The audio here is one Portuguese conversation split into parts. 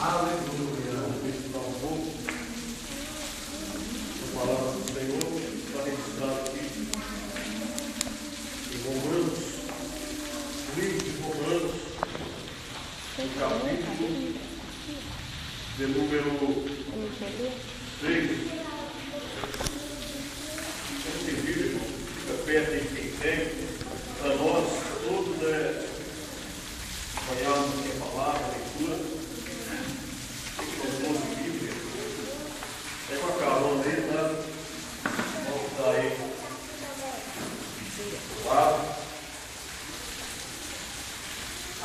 Aleluia. Deixa eu dar um pouco. A palavra do Senhor está registrada aqui em Romanos, livro de Romanos, no capítulo de número 6. Quem tem Bíblia, irmão, fica perto aí quem tem. Para nós, todos acompanharmos aqui a palavra, a leitura. Bíblia. É com a carona aí, tá? Vamos estar aí. Claro.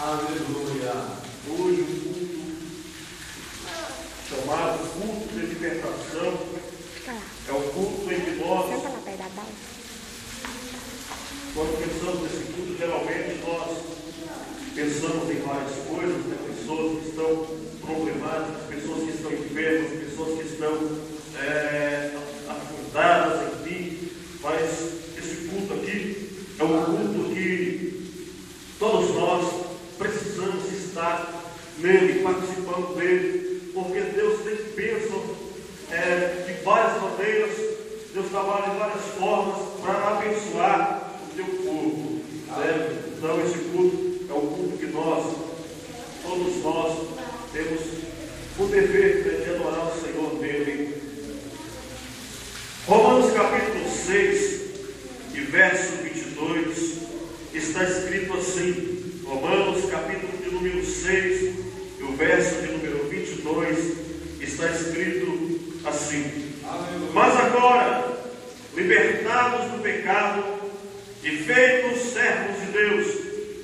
Aleluia. Hoje o culto chamado culto de libertação é o culto em que nós, quando pensamos nesse culto, geralmente nós pensamos em várias coisas, né? Pessoas que estão problemáticas, pessoas que estão enfermas, pessoas que estão afundadas, enfim. Mas esse culto aqui é um culto que todos nós precisamos estar nele, participando dele, porque Deus tem bênção de várias maneiras. Deus trabalha de várias formas para abençoar o teu povo. Então esse culto é o culto que todos nós temos o dever de adorar o Senhor nele. Romanos capítulo 6 e verso 22 está escrito assim. Romanos capítulo de número 6 e o verso de número 22 está escrito assim: Mas agora, libertados do pecado e feitos servos de Deus,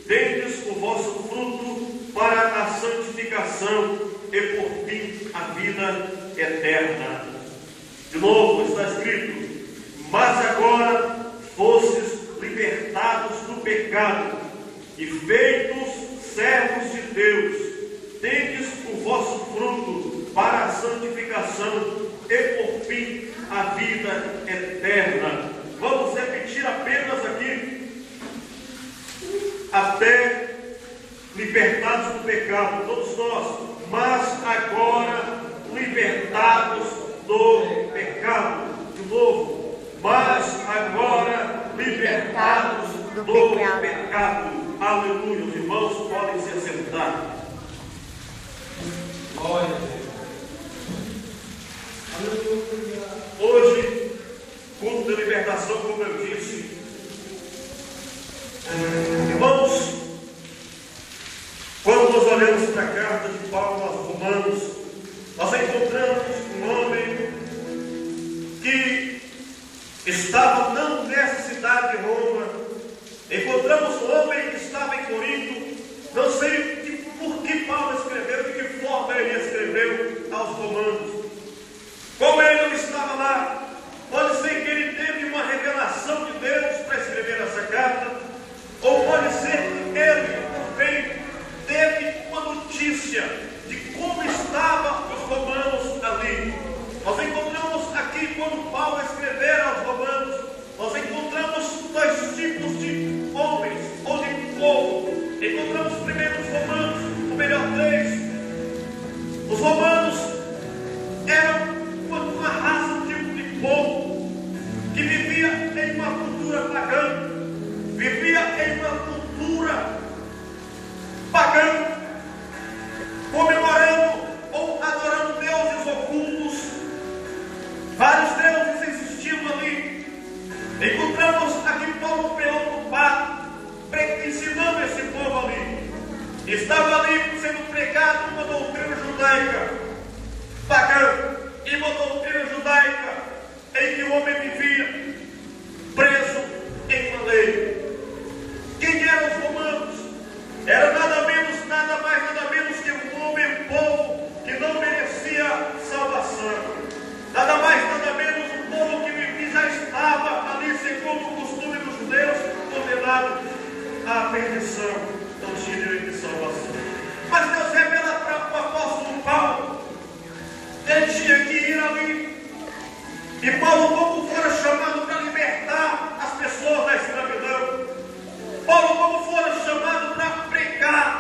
tendes o vosso fruto para a santificação e por fim a vida eterna. De novo está escrito: Mas agora fostes libertados do pecado e feitos servos de Deus, tendes o vosso fruto para a santificação e por fim a vida eterna. Vamos repetir apenas aqui: até libertados do pecado, todos nós, mas agora libertados do pecado. De novo, mas agora libertados do pecado. Aleluia. Os irmãos podem se assentar. Glória a Deus. Aleluia. Hoje, culto de libertação, como eu disse, irmãos, quando nós olhamos para a carta de Paulo aos Romanos, nós encontramos um homem que estava não nessa cidade de Roma. Encontramos um homem que estava em Corinto. Não sei por que Paulo escreveu, de que forma ele escreveu aos Romanos. Como ele não estava lá, pode ser que ele teve uma revelação de Deus para escrever essa carta, ou pode ser que ele também teve uma notícia de como estavam os romanos ali. Nós encontramos aqui, quando Paulo escrever aos Romanos, nós encontramos dois tipos de homens ou de povo. Encontramos primeiro os romanos, ou melhor, três. Os romanos eram uma raça, um tipo de povo que vivia em uma cultura pagã, vivia em uma cultura pagã, comemorando ou adorando deuses ocultos. Vários deuses existiam ali. Encontramos aqui Paulo preocupado, ensinando esse povo ali. Estava ali sendo pregado uma doutrina judaica pagã e uma doutrina judaica em que o homem vivia preso em uma lei. Quem eram os romanos? Era nada menos, nada mais, nada menos que um homem, um povo que não merecia salvação. Nada mais, nada menos um povo que já estava ali, segundo o costume dos judeus, condenado à perdição, não tinha direito de salvação. Mas Deus revela para o apóstolo Paulo, ele tinha que ir ali. E Paulo, como fora chamado para libertar as pessoas da escravidão, Paulo, como fora chamado para pregar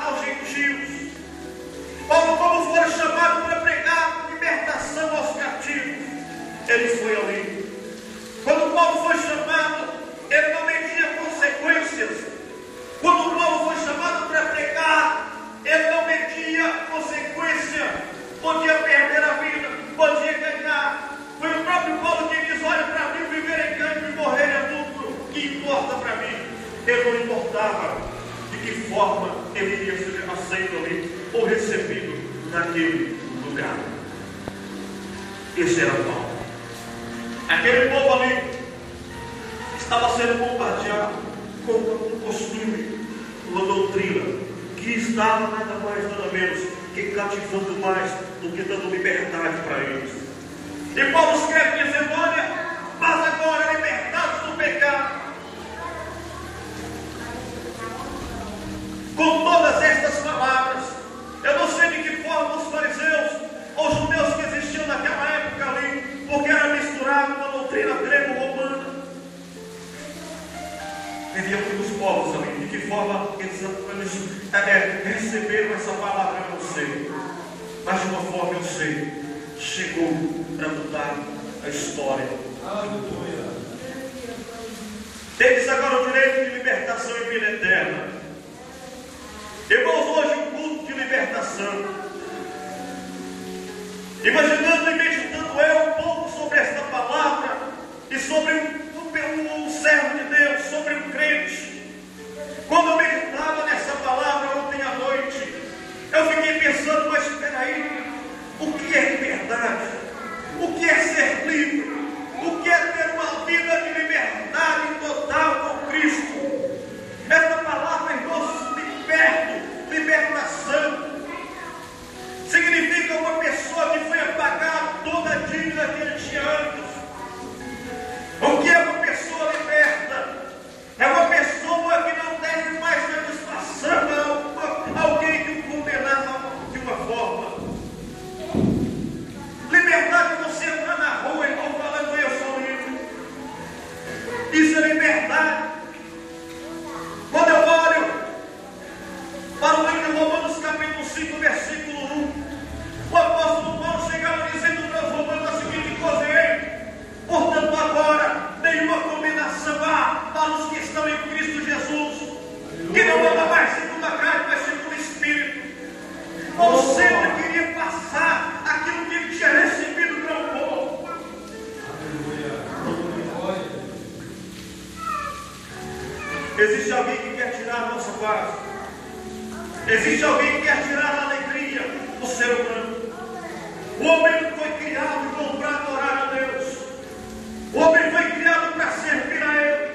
ele foi ali. Quando Paulo foi chamado, ele não media consequências. Quando Paulo foi chamado para pregar, ele não media consequência. Podia perder a vida, podia ganhar. Foi o próprio Paulo que diz: olha, para mim viver é ganho e morrer é lucro. Que importa para mim? Ele não importava de que forma ele iria ser aceito ali ou recebido naquele lugar. Esse era Paulo. Aquele povo ali estava sendo bombardeado com um costume, uma doutrina que estava nada mais, nada menos que cativando mais do que dando liberdade para eles. E Paulo escreve dizendo: olha, mas agora libertados do pecado, com todas estas palavras, eu não sei de que forma os fariseus ou judeus que existiam naquela época ali, porque era misturado com a doutrina grego-romana, viviam muitos povos ali. De que forma eles receberam essa palavra, eu não sei, mas de uma forma eu sei, chegou para mudar a história. Aleluia. Tem agora o direito de libertação e vida eterna. Irmãos, hoje um culto de libertação. Imaginando e meditando eu um pouco sobre esta palavra e sobre um servo de Deus, sobre um crente. Quando eu meditava nessa palavra ontem à noite, eu fiquei pensando: mas espera aí, o que é liberdade? O que é ser livre? O que é ter uma vida de liberdade total com Cristo? Essa palavra, irmãos, libertação, significa uma pessoa que foi apagar toda a dívida que ele tinha antes. O que é uma pessoa liberta? É uma pessoa que não deve mais satisfação a alguém que o condenava de uma forma. Liberdade é você entrar na rua e não falando: eu sou livre. Isso é liberdade. Quando eu olho para o livro de Romanos capítulo 5, versículo 1, o apóstolo Paulo chegava dizendo para os romanos a seguinte coisa: portanto agora nenhuma condenação há para os que estão em Cristo Jesus, que não anda mais segundo a carne, mas segundo o Espírito. Paulo sempre queria passar aquilo que ele tinha recebido para o povo. Existe alguém que quer tirar a nossa paz. Existe alguém que quer tirar a alegria do ser humano. O homem foi criado para adorar a Deus. O homem foi criado para servir a Ele.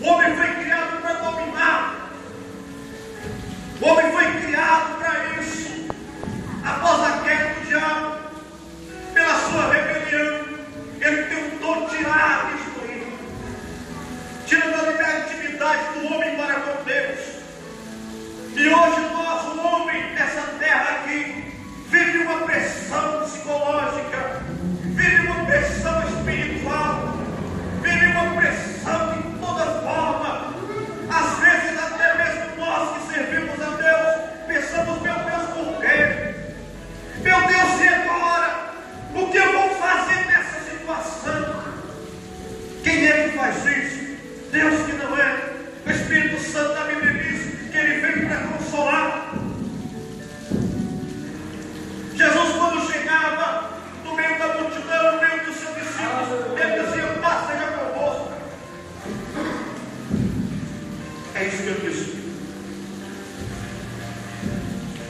O homem foi criado para dominar. O homem foi criado para isso. Após a queda do diabo, pela sua rebelião, ele tentou tirar e destruir, tirando a legitimidade do homem para com Deus. E hoje nós, o homem dessa terra aqui, vive uma pressão psicológica, vive uma pressão espiritual, vive uma pressão de toda forma. Às vezes até mesmo nós que servimos a Deus, pensamos: meu Deus, por quê? Meu Deus, e agora? O que eu vou fazer nessa situação? Quem é que faz isso? Deus que não é. O Espírito Santo da Bíblia diz que ele veio para consolar. Jesus, quando chegava no meio da multidão, no meio dos seus discípulos, ele dizia: paz seja convosco. É isso que eu disse.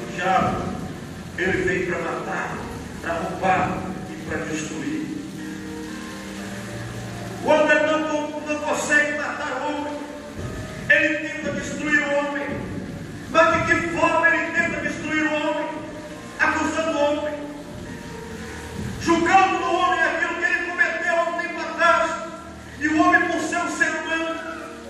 O diabo, ele veio para matar, para roubar e para destruir. Quando ele não consegue matar o homem, ele tenta destruir o homem. Mas de que forma ele tenta destruir o homem? Acusando o homem, julgando no homem aquilo que ele cometeu há um tempo atrás. E o homem, por ser um ser humano,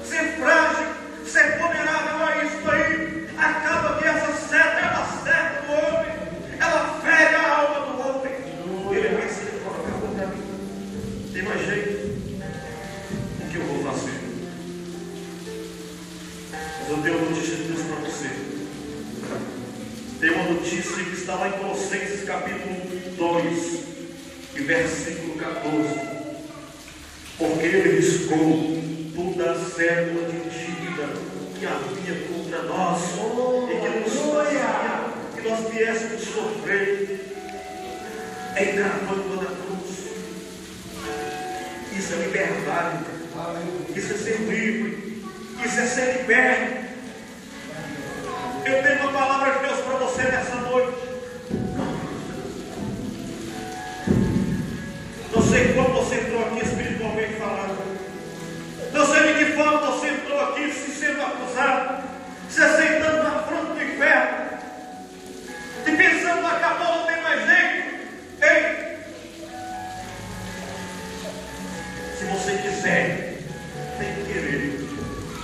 ser frágil, ser vulnerável a isso aí, acaba que essa seta, ela cerca do homem, ela fere a alma do homem. Ele pensa: ele acabou para mim, tem mais jeito, o que eu vou fazer? Mas eu tenho uma notícia de Deus para você. Tem uma notícia que está lá em Colossenses capítulo 2. E versículo 14: porque ele riscou toda a cédula de dívida que havia contra nós, e que nos fazia que nós viéssemos sofrer, encravando na cruz. Isso é liberdade, isso é ser livre, isso é ser liberto. Eu tenho uma palavra de Deus para você nessa noite. Não sei como você entrou aqui espiritualmente falando. Não sei de que forma você entrou aqui se sendo acusado, se aceitando na fronte do inferno, e pensando, acabou, não tem mais jeito. Ei! Se você quiser, tem que querer,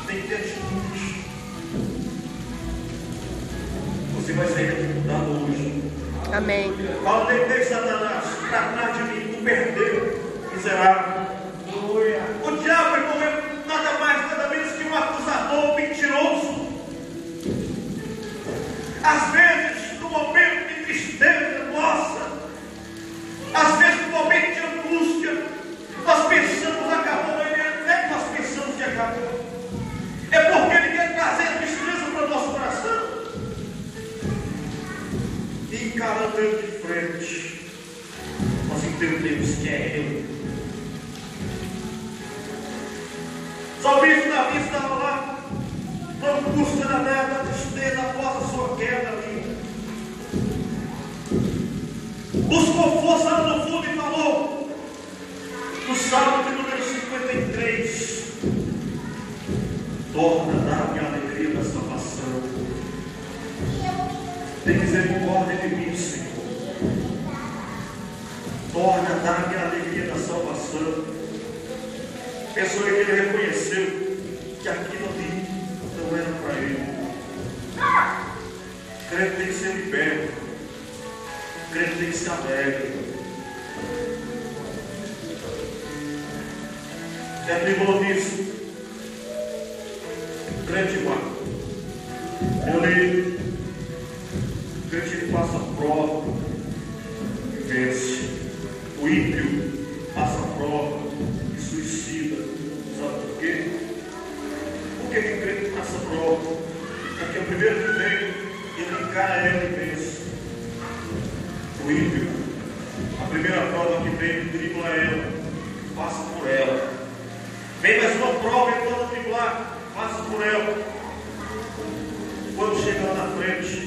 tem que ter atitude. Você vai sair daqui mudado hoje. Amém. Paulo tentei, Satanás, para trás de mim, tu perdeu, miserável. O diabo, irmão, é nada mais, nada menos que um acusador mentiroso. Às vezes, no momento de tristeza nossa, às vezes no momento de angústia, nós pensamos, acabou, não é que nós pensamos que acabou. É porque ele quer trazer tristeza para o nosso coração. E encarando ele de frente, nós entendemos que é ele. Só mesmo Davi estava lá, na angústia, na tristeza, após a sua queda ali. Buscou força lá no fundo e falou, no Salmo de número 53, torna a dar-me a alegria da salvação. Tem misericórdia de mim, Senhor. Torna a dar-me a alegria da salvação. Pensou que ele reconheceu que aquilo ali não era para ele. Crente tem que ser liberto. Crente tem que ser alegre. É tribunal disso. Crente igual. O crente ele passa a prova e vence. O ímpio passa a prova e suicida. Sabe por quê? Por que o crente passa a prova? Porque o primeiro que vem, ele encara ela e vence. O ímpio, a primeira prova que vem, ele dribla ela, passa por ela. Vem mais uma prova e toda driblar, passa por ela. Quando chega lá na frente,